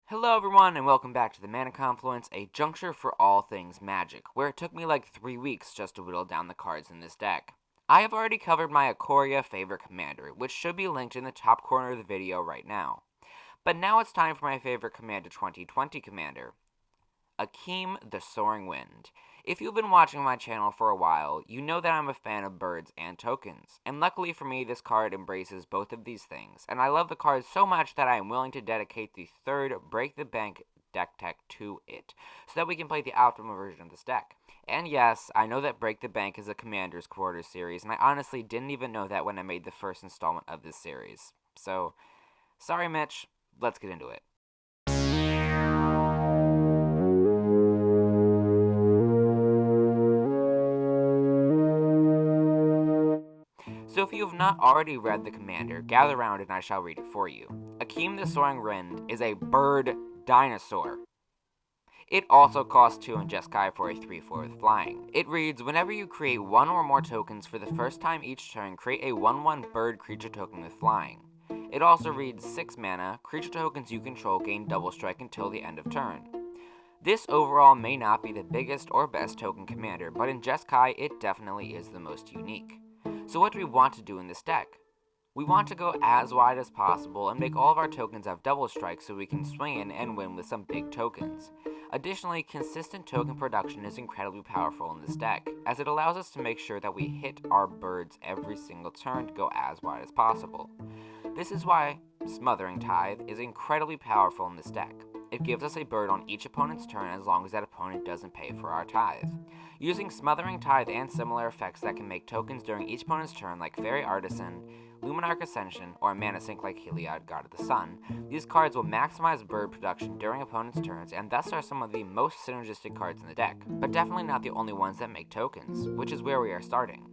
Hello everyone and welcome back to the Mana Confluence, a juncture for all things magic, where it took me like 3 weeks just to whittle down the cards in this deck. I have already covered my Ikoria favorite commander, which should be linked in the top corner of the video right now. But now it's time for my favorite Commander 2020 commander, Akim the Soaring Wind. If you've been watching my channel for a while, you know that I'm a fan of birds and tokens, and luckily for me this card embraces both of these things, and I love the card so much that I am willing to dedicate the third Break the Bank deck tech to it, so that we can play the optimal version of this deck. And yes, I know that Break the Bank is a Commander's Quarters series, and I honestly didn't even know that when I made the first installment of this series. So, sorry Mitch, let's get into it. So if you have not already read the commander, gather round and I shall read it for you. Akim the Soaring Wind is a bird dinosaur. It also costs 2 in Jeskai for a 3/4 with flying. It reads, whenever you create one or more tokens for the first time each turn, create a 1/1 bird creature token with flying. It also reads 6 mana, creature tokens you control gain double strike until the end of turn. This overall may not be the biggest or best token commander, but in Jeskai it definitely is the most unique. So what do we want to do in this deck? We want to go as wide as possible and make all of our tokens have double strike so we can swing in and win with some big tokens. Additionally, consistent token production is incredibly powerful in this deck, as it allows us to make sure that we hit our birds every single turn to go as wide as possible. This is why Smothering Tithe is incredibly powerful in this deck. It gives us a bird on each opponent's turn as long as that opponent doesn't pay for our tithe. Using Smothering Tithe and similar effects that can make tokens during each opponent's turn like Fairy Artisan, Luminarch Ascension, or a mana sink like Heliod, God of the Sun, these cards will maximize bird production during opponents' turns and thus are some of the most synergistic cards in the deck, but definitely not the only ones that make tokens, which is where we are starting.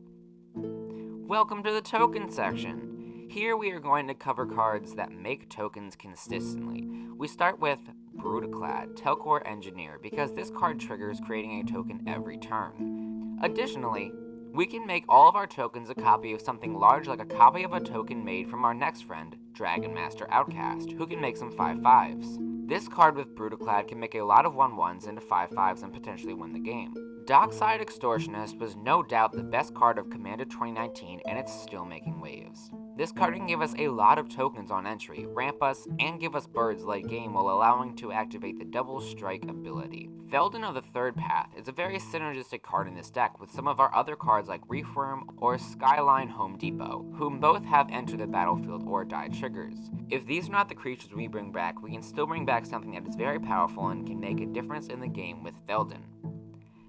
Welcome to the token section! Here we are going to cover cards that make tokens consistently. We start with Brutaclad, Telcor Engineer, because this card triggers creating a token every turn. Additionally, we can make all of our tokens a copy of something large like a copy of a token made from our next friend, Dragon Master Outcast, who can make some 5/5s. This card with Brutaclad can make a lot of 1/1s into 5/5s and potentially win the game. Dockside Extortionist was no doubt the best card of Commander 2019 and it's still making waves. This card can give us a lot of tokens on entry, ramp us, and give us birds late game while allowing to activate the double strike ability. Felden of the Third Path is a very synergistic card in this deck with some of our other cards like Reefworm or Skyline Home Depot, whom both have enter the battlefield or die triggers. If these are not the creatures we bring back, we can still bring back something that is very powerful and can make a difference in the game with Felden.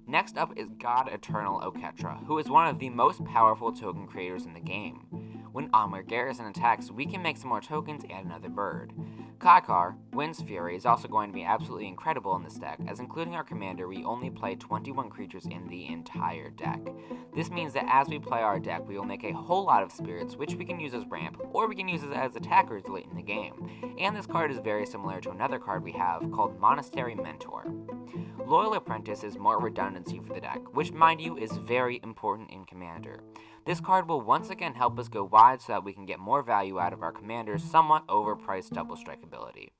Next up is God Eternal Oketra, who is one of the most powerful token creators in the game. When Amir Garrison attacks, we can make some more tokens and another bird. Kaikar, Wind's Fury, is also going to be absolutely incredible in this deck, as including our commander, we only play 21 creatures in the entire deck. This means that as we play our deck, we will make a whole lot of spirits, which we can use as ramp, or we can use as attackers late in the game. And this card is very similar to another card we have called Monastery Mentor. Loyal Apprentice is more redundancy for the deck, which mind you is very important in Commander. This card will once again help us go wide so that we can get more value out of our commander's somewhat overpriced double strike ability.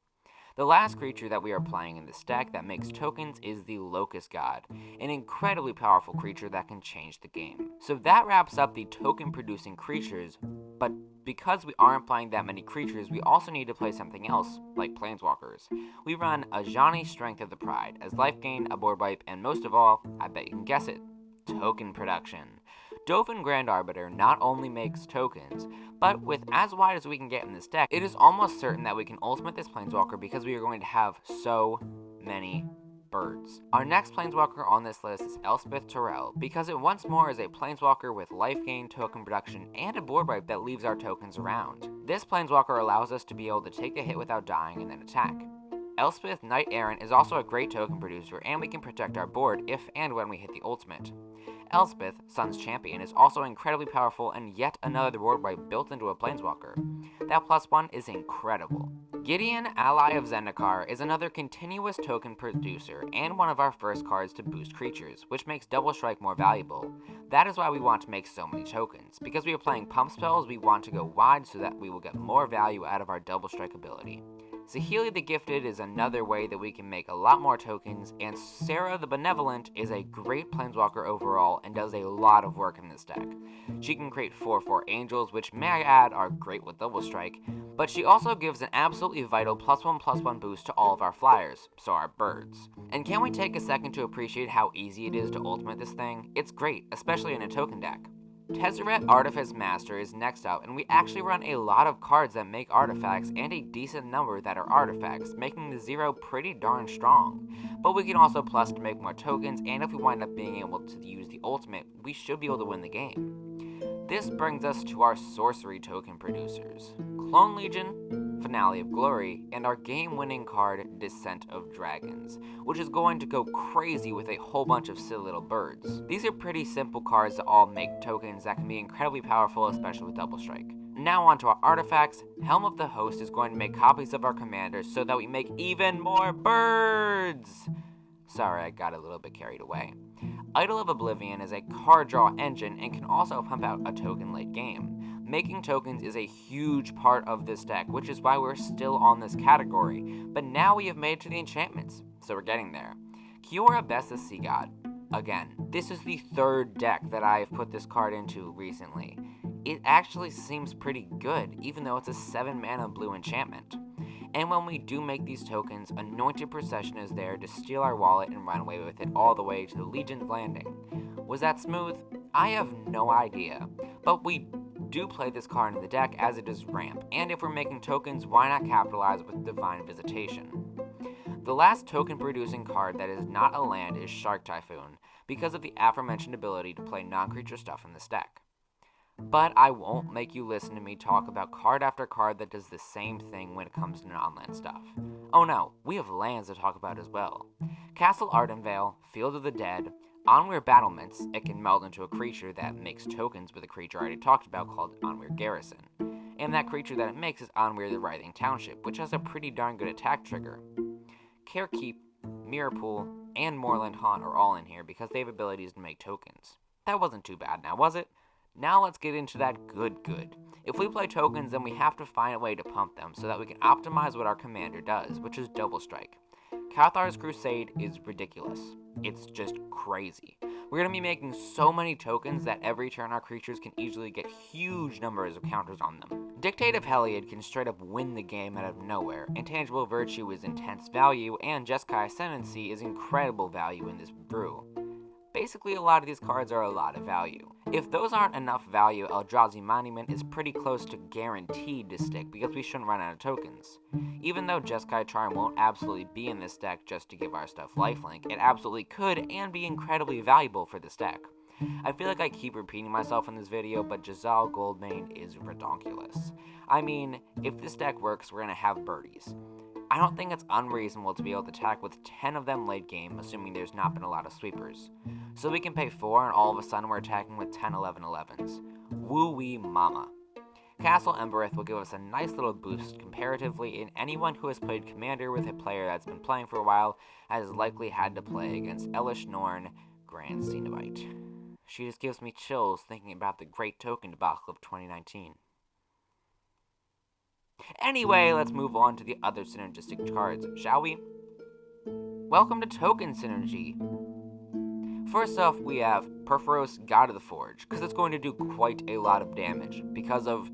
The last creature that we are playing in this deck that makes tokens is the Locust God, an incredibly powerful creature that can change the game. So that wraps up the token producing creatures, but because we aren't playing that many creatures, we also need to play something else, like Planeswalkers. We run Ajani Strength of the Pride as life gain, a board wipe, and most of all, I bet you can guess it, token production. Dovin Grand Arbiter not only makes tokens, but with as wide as we can get in this deck, it is almost certain that we can ultimate this Planeswalker because we are going to have so many birds. Our next Planeswalker on this list is Elspeth Terrell, because it once more is a Planeswalker with life gain, token production, and a board wipe that leaves our tokens around. This Planeswalker allows us to be able to take a hit without dying and then attack. Elspeth Knight Errant is also a great token producer, and we can protect our board if and when we hit the ultimate. Elspeth, Sun's Champion, is also incredibly powerful and yet another board wipe built into a Planeswalker. That +1 is incredible. Gideon, Ally of Zendikar, is another continuous token producer and one of our first cards to boost creatures, which makes Double Strike more valuable. That is why we want to make so many tokens. Because we are playing pump spells, we want to go wide so that we will get more value out of our Double Strike ability. Saheeli the Gifted is another way that we can make a lot more tokens, and Sarah the Benevolent is a great planeswalker overall and does a lot of work in this deck. She can create 4/4 angels, which may I add are great with Double Strike, but she also gives an absolutely vital +1/+1 boost to all of our flyers, so our birds. And can we take a second to appreciate how easy it is to ultimate this thing? It's great, especially in a token deck. Tezzeret Artifice Master is next up, and we actually run a lot of cards that make artifacts and a decent number that are artifacts, making the 0 pretty darn strong. But we can also plus to make more tokens, and if we wind up being able to use the ultimate, we should be able to win the game. This brings us to our sorcery token producers: Clone Legion, Finale of Glory, and our game-winning card, Descent of Dragons, which is going to go crazy with a whole bunch of silly little birds. These are pretty simple cards that all make tokens that can be incredibly powerful, especially with Double Strike. Now on to our artifacts. Helm of the Host is going to make copies of our commanders so that we make even more birds! Sorry, I got a little bit carried away. Idol of Oblivion is a card draw engine and can also pump out a token late game. Making tokens is a huge part of this deck, which is why we're still on this category, but now we have made it to the enchantments, so we're getting there. Kiora Bessa Sea God. Again, this is the third deck that I have put this card into recently. It actually seems pretty good, even though it's a 7 mana blue enchantment. And when we do make these tokens, Anointed Procession is there to steal our wallet and run away with it all the way to the Legion's Landing. Was that smooth? I have no idea, but we do play this card in the deck as it is ramp, and if we're making tokens, why not capitalize with Divine Visitation? The last token producing card that is not a land is Shark Typhoon, because of the aforementioned ability to play non-creature stuff in this deck. But I won't make you listen to me talk about card after card that does the same thing when it comes to non-land stuff. Oh no, we have lands to talk about as well. Castle Ardenvale, Field of the Dead, Onweir Battlements, it can meld into a creature that makes tokens with a creature I already talked about called Onweir Garrison. And that creature that it makes is Onweir the Writhing Township, which has a pretty darn good attack trigger. Carekeep, Mirrorpool, and Moorland Haunt are all in here because they have abilities to make tokens. That wasn't too bad now, was it? Now let's get into that good. If we play tokens, then we have to find a way to pump them so that we can optimize what our commander does, which is Double Strike. Cathar's Crusade is ridiculous. It's just crazy. We're going to be making so many tokens that every turn our creatures can easily get huge numbers of counters on them. Dictate of Heliod can straight up win the game out of nowhere. Intangible Virtue is intense value, and Jeskai Ascendancy is incredible value in this brew. Basically, a lot of these cards are a lot of value. If those aren't enough value, Eldrazi Monument is pretty close to guaranteed to stick because we shouldn't run out of tokens. Even though Jeskai Charm won't absolutely be in this deck just to give our stuff lifelink, it absolutely could and be incredibly valuable for this deck. I feel like I keep repeating myself in this video, but Jazal Goldmane is redonkulous. I mean, if this deck works, we're gonna have birdies. I don't think it's unreasonable to be able to attack with 10 of them late game, assuming there's not been a lot of sweepers. So we can pay 4 and all of a sudden we're attacking with 10, 11, 11s. Woo-wee mama. Castle Embereth will give us a nice little boost comparatively, and anyone who has played Commander with a player that's been playing for a while has likely had to play against Elish Norn, Grand Cenobite. She just gives me chills thinking about the great token debacle of 2019. Anyway, let's move on to the other synergistic cards, shall we? Welcome to Token Synergy. First off, we have Perforos, God of the Forge, because it's going to do quite a lot of damage, because of,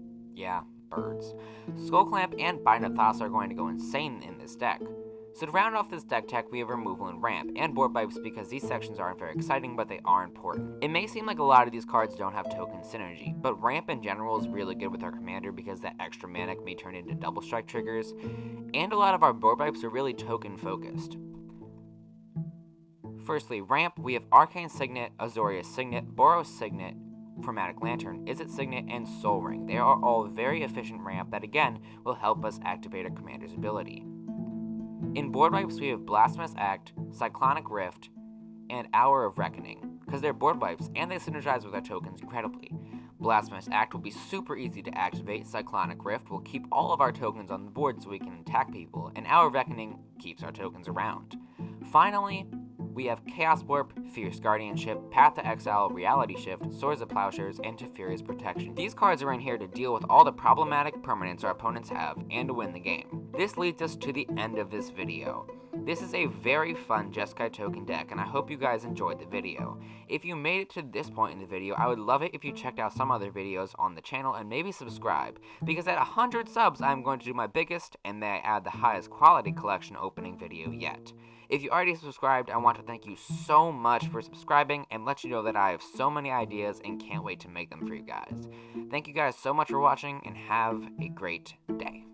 birds. Skullclamp and Bind of Thassa are going to go insane in this deck. So to round off this deck tech, we have Removal and Ramp, and Board Wipes because these sections aren't very exciting, but they are important. It may seem like a lot of these cards don't have token synergy, but Ramp in general is really good with our commander because that extra mana can be turned into Double Strike triggers, and a lot of our Board Wipes are really token focused. Firstly, Ramp, we have Arcane Signet, Azorius Signet, Boros Signet, Chromatic Lantern, Izzet Signet, and Soul Ring. They are all very efficient ramp that again will help us activate our commander's ability. In Board Wipes, we have Blasphemous Act, Cyclonic Rift, and Hour of Reckoning, because they're Board Wipes and they synergize with our tokens incredibly. Blasphemous Act will be super easy to activate, Cyclonic Rift will keep all of our tokens on the board so we can attack people, and Hour of Reckoning keeps our tokens around. Finally, We have Chaos Warp, Fierce Guardianship, Path to Exile, Reality Shift, Swords of Plowshares, and Teferi's Protection. These cards are in here to deal with all the problematic permanents our opponents have, and to win the game. This leads us to the end of this video. This is a very fun Jeskai token deck, and I hope you guys enjoyed the video. If you made it to this point in the video, I would love it if you checked out some other videos on the channel and maybe subscribe, because at 100 subs I'm going to do my biggest and may I add the highest quality collection opening video yet. If you already subscribed, I want to thank you so much for subscribing and let you know that I have so many ideas and can't wait to make them for you guys. Thank you guys so much for watching and have a great day.